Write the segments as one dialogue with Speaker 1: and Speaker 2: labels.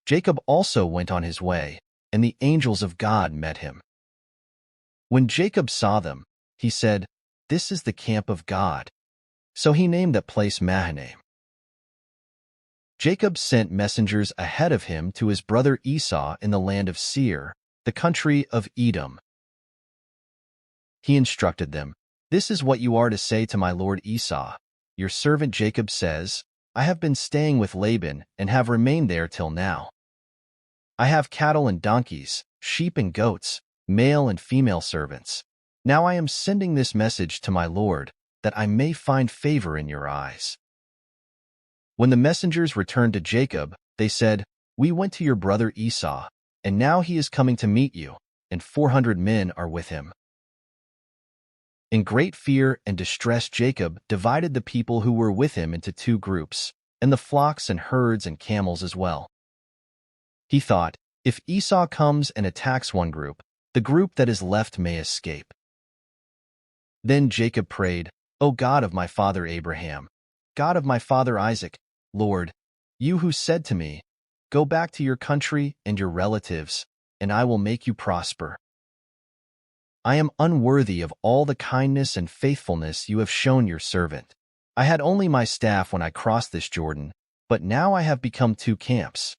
Speaker 1: Jacob also went on his way, and the angels of God met him. When Jacob saw them, he said, "This is the camp of God." So he named that place Mahanaim. Jacob sent messengers ahead of him to his brother Esau in the land of Seir, the country of Edom. He instructed them, "This is what you are to say to my lord Esau. Your servant Jacob says, I have been staying with Laban and have remained there till now. I have cattle and donkeys, sheep and goats, male and female servants. Now I am sending this message to my lord, that I may find favor in your eyes." When the messengers returned to Jacob, they said, "We went to your brother Esau, and now he is coming to meet you, and 400 men are with him." In great fear and distress, Jacob divided the people who were with him into 2 groups, and the flocks and herds and camels as well. He thought, if Esau comes and attacks one group, the group that is left may escape. Then Jacob prayed, "O God of my father Abraham, God of my father Isaac, Lord, you who said to me, 'Go back to your country and your relatives, and I will make you prosper.' I am unworthy of all the kindness and faithfulness you have shown your servant. I had only my staff when I crossed this Jordan, but now I have become 2 camps.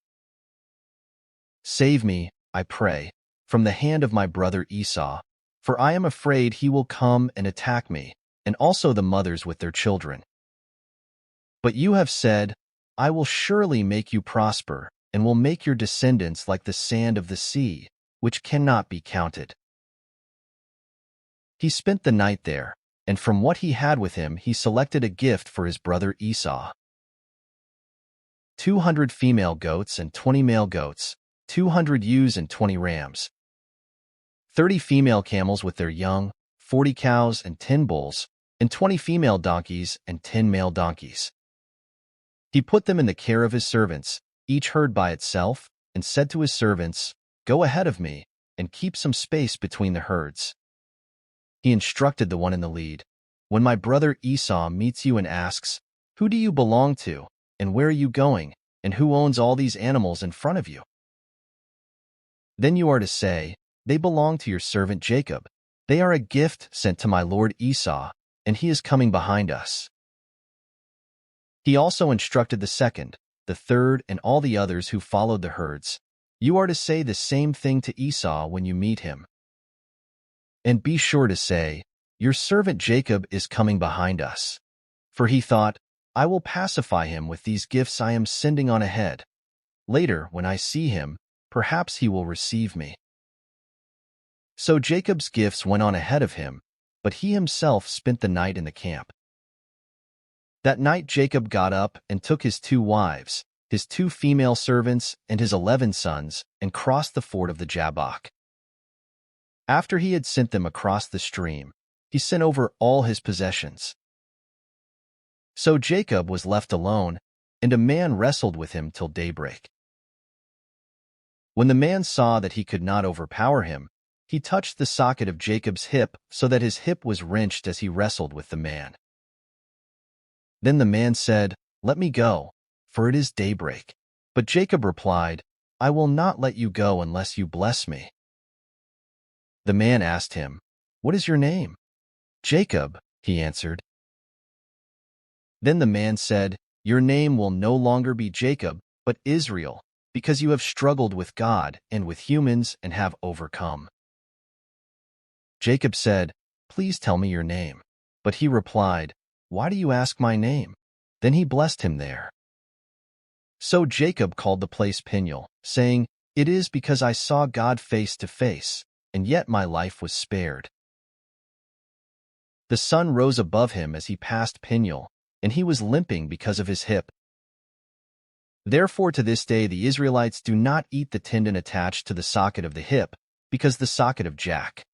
Speaker 1: Save me, I pray, from the hand of my brother Esau, for I am afraid he will come and attack me, and also the mothers with their children. But you have said, I will surely make you prosper, and will make your descendants like the sand of the sea, which cannot be counted." He spent the night there, and from what he had with him he selected a gift for his brother Esau. 200 female goats and 20 male goats, 200 ewes and 20 rams, 30 female camels with their young, 40 cows and 10 bulls, and 20 female donkeys and 10 male donkeys. He put them in the care of his servants, each herd by itself, and said to his servants, "Go ahead of me, and keep some space between the herds." He instructed the one in the lead, "When my brother Esau meets you and asks, 'Who do you belong to, and where are you going, and who owns all these animals in front of you?' Then you are to say, 'They belong to your servant Jacob. They are a gift sent to my lord Esau, and he is coming behind us.'" He also instructed the second, the third, and all the others who followed the herds, "You are to say the same thing to Esau when you meet him. And be sure to say, 'Your servant Jacob is coming behind us.' For he thought, 'I will pacify him with these gifts I am sending on ahead. Later, when I see him, perhaps he will receive me.'" So Jacob's gifts went on ahead of him, but he himself spent the night in the camp. That night Jacob got up and took his 2 wives, his 2 female servants, and his 11 sons, and crossed the ford of the Jabbok. After he had sent them across the stream, he sent over all his possessions. So Jacob was left alone, and a man wrestled with him till daybreak. When the man saw that he could not overpower him, he touched the socket of Jacob's hip so that his hip was wrenched as he wrestled with the man. Then the man said, "Let me go, for it is daybreak." But Jacob replied, "I will not let you go unless you bless me." The man asked him, "What is your name?" "Jacob," he answered. Then the man said, "Your name will no longer be Jacob, but Israel, because you have struggled with God and with humans and have overcome." Jacob said, "Please tell me your name." But he replied, "Why do you ask my name?" Then he blessed him there. So Jacob called the place Peniel, saying, "It is because I saw God face to face, and yet my life was spared." The sun rose above him as he passed Peniel, and he was limping because of his hip. Therefore to this day the Israelites do not eat the tendon attached to the socket of the hip, because the socket of Jack